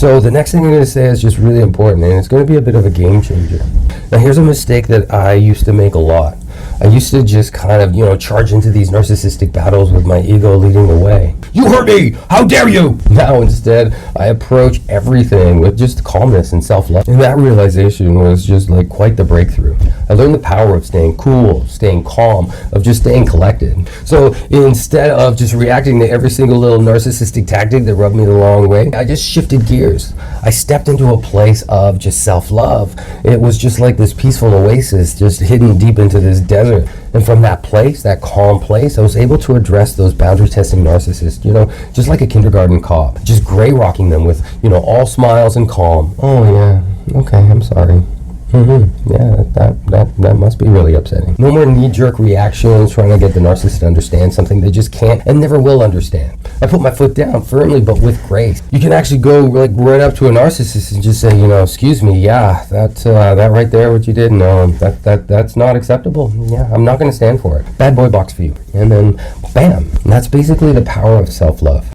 So the next thing I'm going to say is just really important, and it's going to be a bit of a game changer. Now here's a mistake that I used to make a lot. I used to just kind of, charge into these narcissistic battles with my ego leading the way. You hurt me! How dare you! Now instead, I approach everything with just calmness and self-love. And that realization was just like quite the breakthrough. I learned the power of staying cool, staying calm, of just staying collected. So instead of just reacting to every single little narcissistic tactic that rubbed me the wrong way, I just shifted gears. I stepped into a place of just self-love. It was just like this peaceful oasis just hidden deep into this desert. And from that place, that calm place, I was able to address those boundary-testing narcissists, just like a kindergarten cop, just gray-rocking them with, all smiles and calm. Oh yeah, okay, I'm sorry. Yeah, that must be really upsetting. No more knee-jerk reactions trying to get the narcissist to understand something they just can't and never will understand. I put my foot down firmly but with grace. You can actually go like right up to a narcissist and just say, excuse me, yeah, that right there, what you did, no, that's not acceptable. Yeah, I'm not going to stand for it. Bad boy box for you. And then, bam. And that's basically the power of self-love.